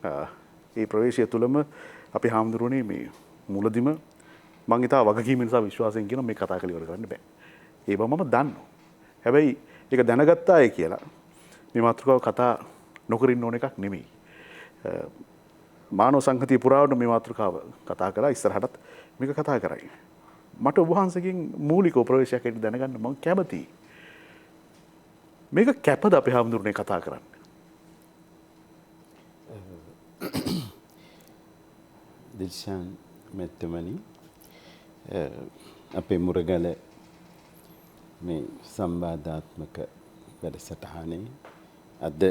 ඒ ප්‍රවේශය තුළම අපි හාමුදුරුවනේ මේ මුලදිම මං ඉතා වගකීම නිසා විශ්වාසයෙන් කියන මේ කතා කළ ඉවර කරන්න බෑ. ඒ බව මම දන්නවා. හැබැයි ඒක දැනගත්තාය කියලා මේ මාතෘකාව කතා නොකරින්න ඕන එකක් නෙමෙයි. මානව සංහතිය පුරාවට මේ මාතෘකාව කතා කරා ඉස්සරහටත් මේක කතා කරයි. මට ඔබ වහන්සේගෙන් මූලික ප්‍රවේශයක් ඇති දැනගන්න මම කැමතියි. මේක කැපද අපේ හාමුදුරනේ කතා කරන්න? දිල්ෂාන් මෙතුමනි අපේ මුරගල මේ සම්වාදාත්මක වැඩසටහනේ අද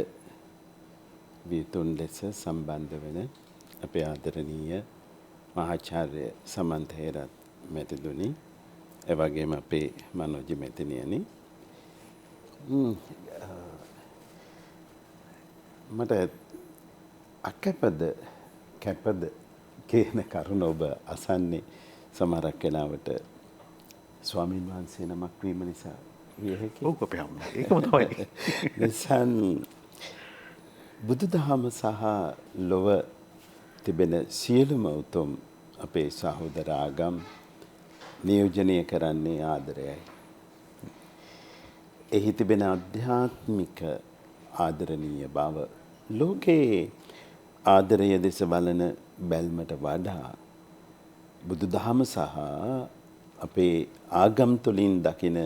විතුන් ලෙස සම්බන්ධ වෙන අපේ ආදරණීය මහාචාර්ය සමන්ත හේරත් මැතිතුනි එවැගේම අපේ මනෝජ් මැතිණියනි මට අකැපද කැපද කියන කරුණ ඔබ අසන්නේ සමහරක් වෙලාවට ස්වාමීන් වහන්සේ නමක් වීම නිසා විය හැකියි. ඔව් අපේ හාමුදුරනේ ඒකම තමයි. නිසන් බුදුදහම සහ ලොව තිබෙන සියලුම උතුම් අපේ සහෝදර ආගම් නියෝජනය කරන්නේ ආදරයයි. එහි තිබෙන ආධ්‍යාත්මික ආදරණීය බව ලෝකේ ආදරය දෙස බලන බැල්මට වඩා බුදුදහම සහ අපේ ආගම් තුළින් දකින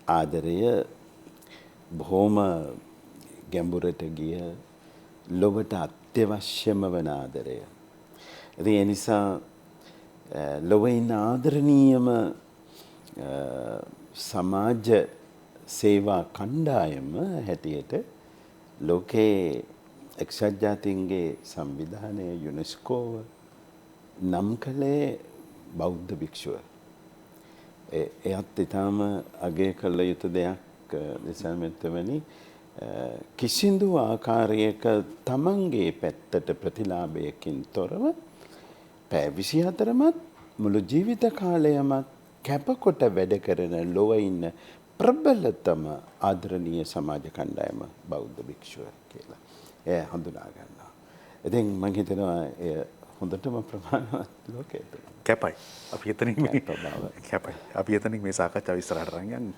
ආදරය බොහොම ගැඹුරට ගිය ලොවට අත්‍යවශ්‍යම වන ආදරය. ඒ නිසා ලොවේ ඉන්න ආදරණීයම සමාජ සේවා කණ්ඩායම හැටියට ලෝකේ එක්සත් ජාතීන්ගේ සංවිධානය යුනෙස්කෝව නම් කළේ බෞද්ධ භික්ෂුව. එයත් ඉතාම අගය කළ යුතු දෙයක් නිසාමෙත්තවනි කිසිදු ආකාරයක තමන්ගේ පැත්තට ප්‍රතිලාභයකින් තොරව පැය 24මත් මුළු ජීවිත කාලයමත් කැපකොට වැඩ කරන ලොව ඉන්න ප්‍රබලතම ආදරණීය සමාජ කණ්ඩායම බෞද්ධ භික්ෂුව කියලා. එය හඳුනා ගන්නවා. ඉතින් මම හිතනවා එය හොඳටම ප්‍රමාණවත් ලෝකයට. කැපයි. අපි එතනින් කැපයි. අපි එතනින් මේ සාකච්ඡාව ඉස්සරහට අරන් යන්න.